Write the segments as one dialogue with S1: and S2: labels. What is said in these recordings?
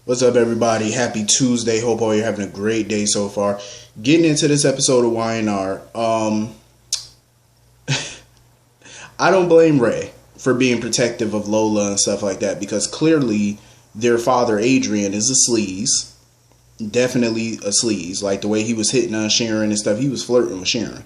S1: What's up, everybody? Happy Tuesday. Hope all you're having a great day so far. Getting into this episode of Y&R. I don't blame Ray for being protective of Lola and stuff like that because clearly their father, Adrian, is a sleaze. Definitely a sleaze. Like the way he was hitting on Sharon and stuff, he was flirting with Sharon.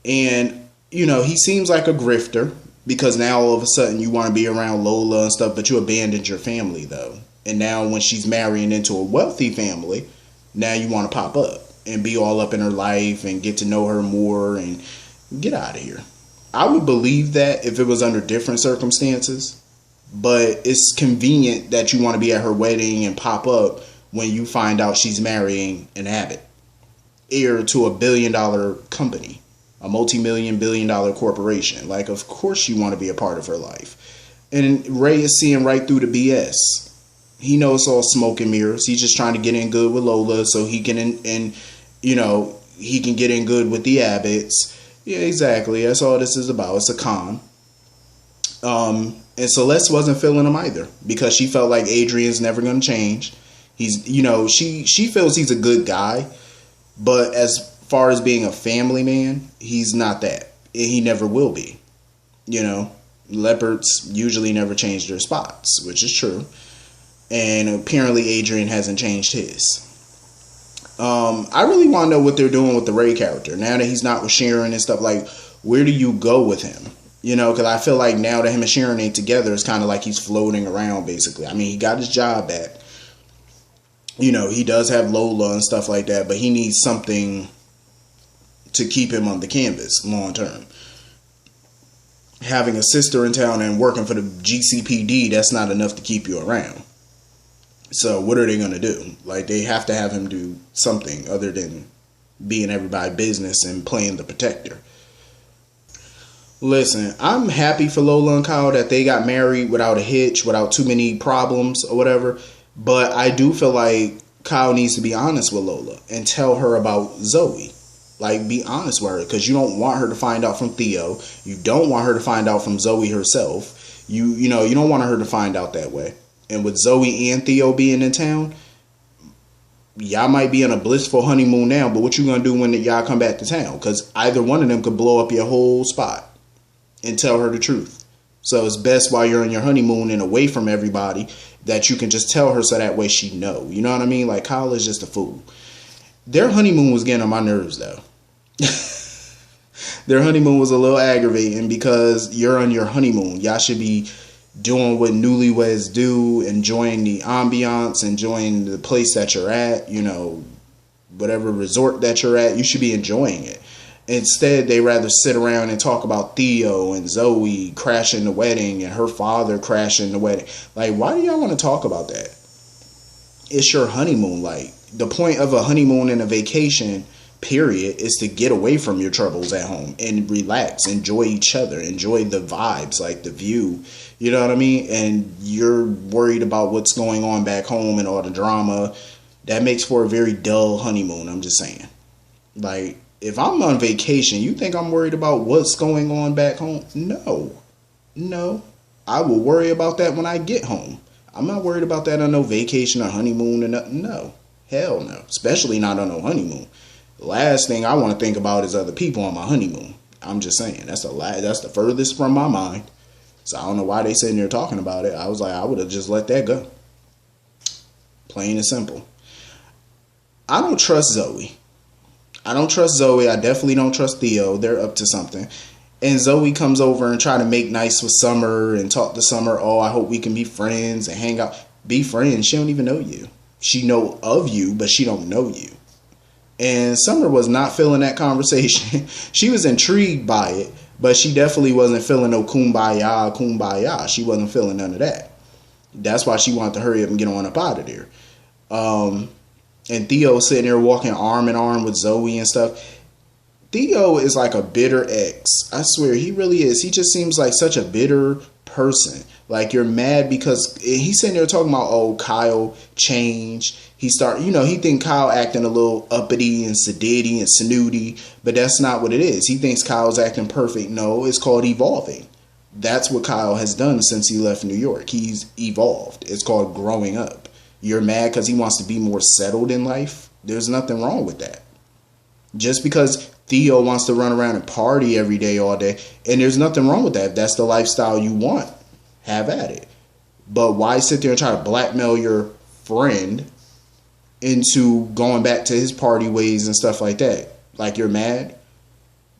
S1: And, he seems like a grifter because now all of a sudden you want to be around Lola and stuff, but you abandoned your family, though. And now when she's marrying into a wealthy family, now you want to pop up and be all up in her life and get to know her more and get out of here. I would believe that if it was under different circumstances, but it's convenient that you want to be at her wedding and pop up when you find out she's marrying an Abbott, heir to a $1 billion company, a multi-million, billion-dollar corporation. Like, of course you want to be a part of her life. And Ray is seeing right through the BS. He knows it's all smoke and mirrors. He's just trying to get in good with Lola so he can, he can get in good with the Abbotts. Yeah, exactly. That's all this is about. It's a con. And Celeste wasn't feeling him either because she felt like Adrian's never going to change. He's, she feels he's a good guy, but as far as being a family man, he's not that. And he never will be. Leopards usually never change their spots, which is true. And apparently Adrian hasn't changed his. I really want to know what they're doing with the Ray character. Now that he's not with Sharon and stuff, like, where do you go with him? Because I feel like now that him and Sharon ain't together, it's kind of like he's floating around, basically. I mean, he got his job back. He does have Lola and stuff like that, but he needs something to keep him on the canvas long term. Having a sister in town and working for the GCPD, that's not enough to keep you around. So what are they going to do? Like, they have to have him do something other than being everybody's business and playing the protector. Listen, I'm happy for Lola and Kyle that they got married without a hitch, without too many problems or whatever. But I do feel like Kyle needs to be honest with Lola and tell her about Zoe. Like, be honest with her, because you don't want her to find out from Theo. You don't want her to find out from Zoe herself. You don't want her to find out that way. And with Zoe and Theo being in town, y'all might be on a blissful honeymoon now, but what you gonna do when y'all come back to town? Because either one of them could blow up your whole spot and tell her the truth. So it's best while you're on your honeymoon and away from everybody that you can just tell her so that way she know. You know what I mean? Like, Kyle is just a fool. Their honeymoon was getting on my nerves, though. Their honeymoon was a little aggravating because you're on your honeymoon. Y'all should be doing what newlyweds do, enjoying the ambiance, enjoying the place that you're at, whatever resort that you're at, you should be enjoying it. Instead, they rather sit around and talk about Theo and Zoe crashing the wedding and her father crashing the wedding. Like, why do y'all want to talk about that? It's your honeymoon. Like, the point of a honeymoon and a vacation, period, is to get away from your troubles at home and relax, enjoy each other, enjoy the vibes, like the view. You know what I mean? And you're worried about what's going on back home and all the drama. That makes for a very dull honeymoon, I'm just saying. Like, if I'm on vacation, you think I'm worried about what's going on back home? No. I will worry about that when I get home. I'm not worried about that on no vacation or honeymoon or nothing. No. Hell no. Especially not on no honeymoon. The last thing I want to think about is other people on my honeymoon. I'm just saying. That's the furthest from my mind. So I don't know why they sitting there talking about it. I was like, I would have just let that go. Plain and simple. I don't trust Zoe. I definitely don't trust Theo. They're up to something. And Zoe comes over and try to make nice with Summer and talk to Summer. Oh, I hope we can be friends and hang out. Be friends. She don't even know you. She know of you, but she don't know you. And Summer was not feeling that conversation. She was intrigued by it, but she definitely wasn't feeling no kumbaya. She wasn't feeling none of that. That's why she wanted to hurry up and get on up out of there. And Theo sitting there walking arm in arm with Zoe and stuff. Theo is like a bitter ex. I swear, he really is. He just seems like such a bitter person. Like, you're mad because he's sitting there talking about, oh, Kyle changed. He think Kyle acting a little uppity and sedity and snooty, but that's not what it is. He thinks Kyle's acting perfect. No, it's called evolving. That's what Kyle has done since he left New York. He's evolved. It's called growing up. you're mad because he wants to be more settled in life. There's nothing wrong with that. Just because Theo wants to run around and party every day, all day, and there's nothing wrong with that. If that's the lifestyle you want, have at it. But why sit there and try to blackmail your friend into going back to his party ways and stuff like that? Like, you're mad?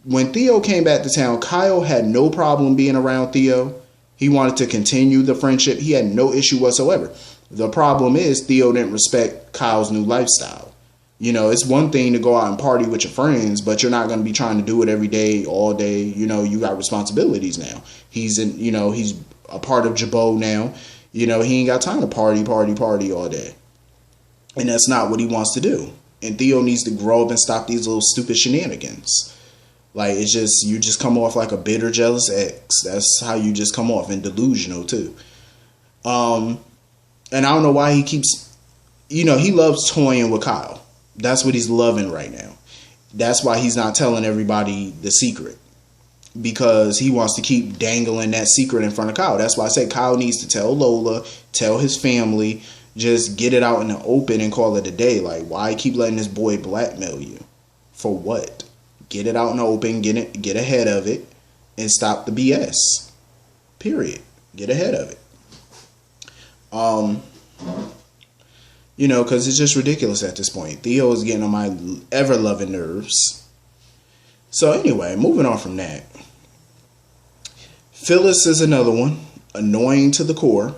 S1: When Theo came back to town, Kyle had no problem being around Theo. He wanted to continue the friendship. He had no issue whatsoever. The problem is Theo didn't respect Kyle's new lifestyle. You know, it's one thing to go out and party with your friends, but you're not going to be trying to do it every day, all day. You know, you got responsibilities now. He's a part of Jabot now. You know, he ain't got time to party all day. And that's not what he wants to do. And Theo needs to grow up and stop these little stupid shenanigans. Like, it's just, you just come off like a bitter, jealous ex. That's how you just come off, and delusional too. And I don't know why he keeps, he loves toying with Kyle. That's what he's loving right now. That's why he's not telling everybody the secret, because he wants to keep dangling that secret in front of Kyle. That's why I say Kyle needs to tell Lola, tell his family, just get it out in the open and call it a day. Like, why keep letting this boy blackmail you? For what? Get it out in the open, get ahead of it, and stop the BS. Period. Get ahead of it. Because it's just ridiculous at this point. Theo is getting on my ever-loving nerves. So anyway, moving on from that. Phyllis is another one. Annoying to the core.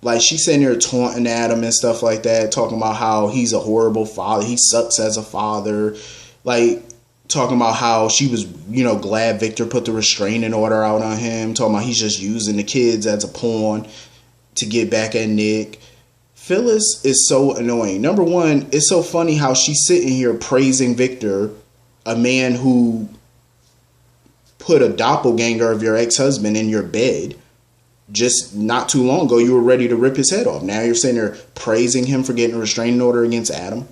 S1: Like, she's sitting there taunting Adam and stuff like that, talking about how he's a horrible father. He sucks as a father. Like, talking about how she was, glad Victor put the restraining order out on him. Talking about he's just using the kids as a pawn to get back at Nick. Phyllis is so annoying. Number one, it's so funny how she's sitting here praising Victor, a man who put a doppelganger of your ex-husband in your bed. Just not too long ago, you were ready to rip his head off. Now you're sitting there praising him for getting a restraining order against Adam.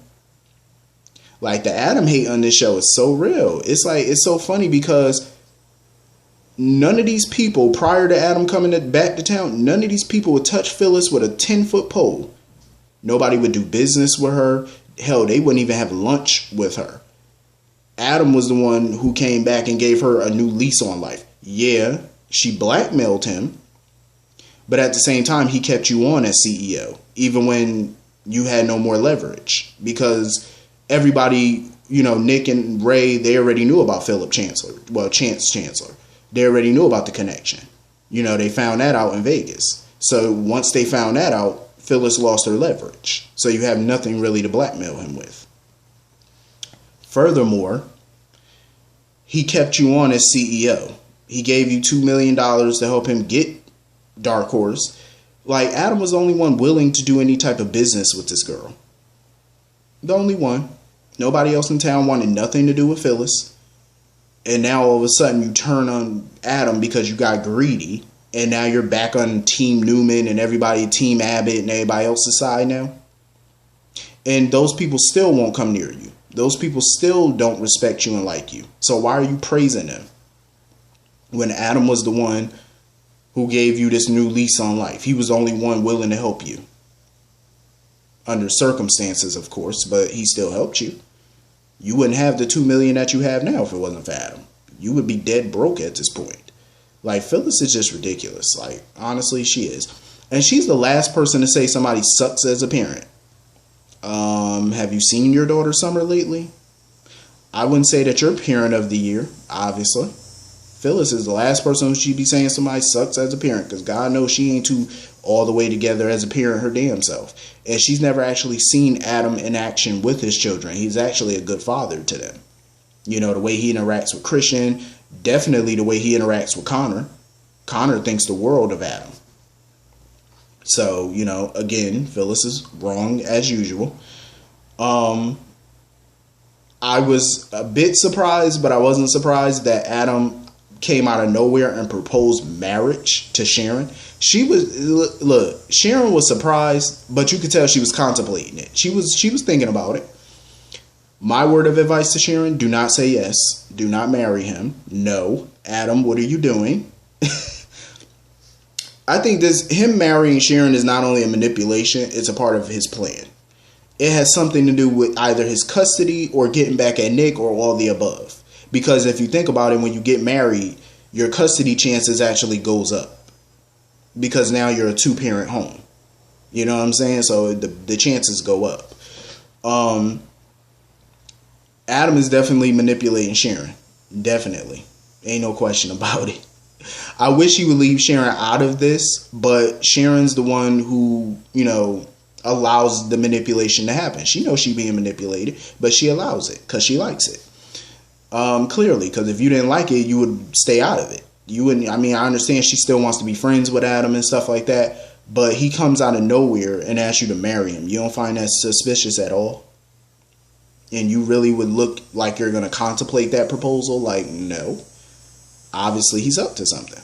S1: Like, the Adam hate on this show is so real. It's like, it's so funny because none of these people, prior to Adam coming back to town, none of these people would touch Phyllis with a 10-foot pole. Nobody would do business with her. Hell, they wouldn't even have lunch with her. Adam was the one who came back and gave her a new lease on life. Yeah, she blackmailed him. But at the same time, he kept you on as CEO, even when you had no more leverage. Because everybody, Nick and Ray, they already knew about Philip Chancellor. Well, Chance Chancellor. They already knew about the connection. They found that out in Vegas. So once they found that out, Phyllis lost her leverage. So you have nothing really to blackmail him with. Furthermore, he kept you on as CEO. He gave you $2 million to help him get Dark Horse. Like, Adam was the only one willing to do any type of business with this girl. The only one. Nobody else in town wanted nothing to do with Phyllis. And now all of a sudden you turn on Adam because you got greedy. And now you're back on Team Newman and everybody, Team Abbott and everybody else's side now. And those people still won't come near you. Those people still don't respect you and like you. So why are you praising them? When Adam was the one who gave you this new lease on life. He was the only one willing to help you. Under circumstances, of course, but he still helped you. You wouldn't have the $2 million that you have now if it wasn't for Adam. You would be dead broke at this point. Like, Phyllis is just ridiculous. Like, honestly, she is. And she's the last person to say somebody sucks as a parent. Have you seen your daughter Summer lately? I wouldn't say that you're parent of the year, obviously. Phyllis is the last person who should be saying somebody sucks as a parent, because God knows she ain't too all the way together as a parent her damn self. And she's never actually seen Adam in action with his children. He's actually a good father to them. The way he interacts with Christian, definitely the way he interacts with Connor. Connor thinks the world of Adam. So, again, Phyllis is wrong as usual. I was a bit surprised, but I wasn't surprised that Adam came out of nowhere and proposed marriage to Sharon. Sharon was surprised, but you could tell she was contemplating it. She was thinking about it. My word of advice to Sharon, do not say yes. Do not marry him. No. Adam, what are you doing? I think him marrying Sharon is not only a manipulation, it's a part of his plan. It has something to do with either his custody or getting back at Nick or all the above. Because if you think about it, when you get married, your custody chances actually goes up. Because now you're a two-parent home. You know what I'm saying? So the chances go up. Adam is definitely manipulating Sharon. Definitely. Ain't no question about it. I wish he would leave Sharon out of this, but Sharon's the one who, allows the manipulation to happen. She knows she's being manipulated, but she allows it because she likes it. Clearly, because if you didn't like it, you would stay out of it. You wouldn't. I mean, I understand she still wants to be friends with Adam and stuff like that, but he comes out of nowhere and asks you to marry him. You don't find that suspicious at all? And you really would look like you're going to contemplate that proposal? Like, no. Obviously, he's up to something.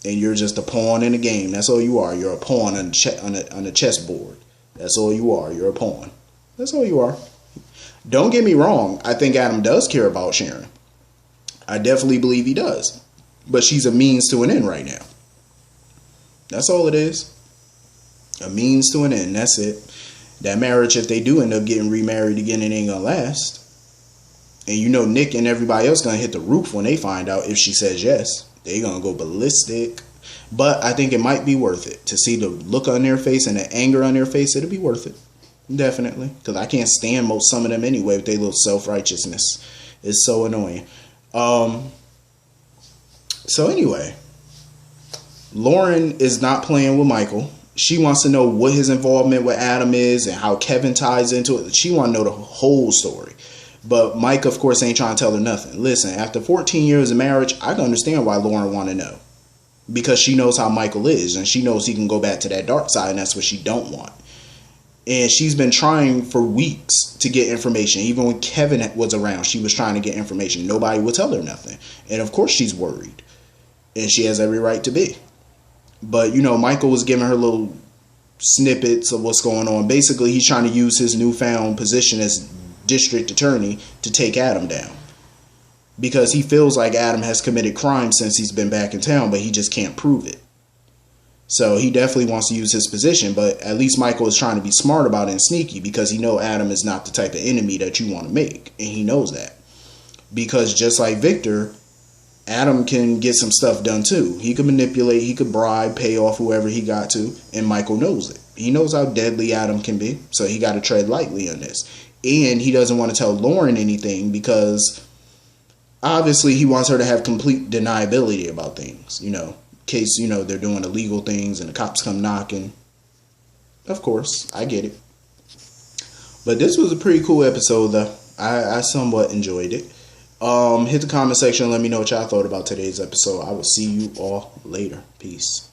S1: And you're just a pawn in the game. That's all you are. You're a pawn on a chessboard. That's all you are. You're a pawn. That's all you are. Don't get me wrong. I think Adam does care about Sharon. I definitely believe he does. But she's a means to an end right now. That's all it is. A means to an end. That's it. That marriage, if they do end up getting remarried again, it ain't gonna last. And Nick and everybody else gonna hit the roof when they find out if she says yes. They gonna go ballistic. But I think it might be worth it. To see the look on their face and the anger on their face, it'll be worth it. Definitely. Because I can't stand some of them anyway with their little self-righteousness. It's so annoying. So anyway, Lauren is not playing with Michael. She wants to know what his involvement with Adam is and how Kevin ties into it. She want to know the whole story. But Mike, of course, ain't trying to tell her nothing. Listen, after 14 years of marriage, I can understand why Lauren want to know. Because she knows how Michael is. And she knows he can go back to that dark side. And that's what she don't want. And she's been trying for weeks to get information. Even when Kevin was around, she was trying to get information. Nobody would tell her nothing. And of course she's worried. And she has every right to be. But, Michael was giving her little snippets of what's going on. Basically, he's trying to use his newfound position as district attorney to take Adam down. Because he feels like Adam has committed crime since he's been back in town, but he just can't prove it. So he definitely wants to use his position, but at least Michael is trying to be smart about it and sneaky because he knows Adam is not the type of enemy that you want to make. And he knows that. Because just like Victor, Adam can get some stuff done too. He could manipulate, he could bribe, pay off whoever he got to, and Michael knows it. He knows how deadly Adam can be, so he got to tread lightly on this. And he doesn't want to tell Lauren anything because obviously he wants her to have complete deniability about things, in case, they're doing illegal things and the cops come knocking. Of course, I get it. But this was a pretty cool episode, though. I somewhat enjoyed it. Hit the comment section and let me know what y'all thought about today's episode. I will see you all later. Peace.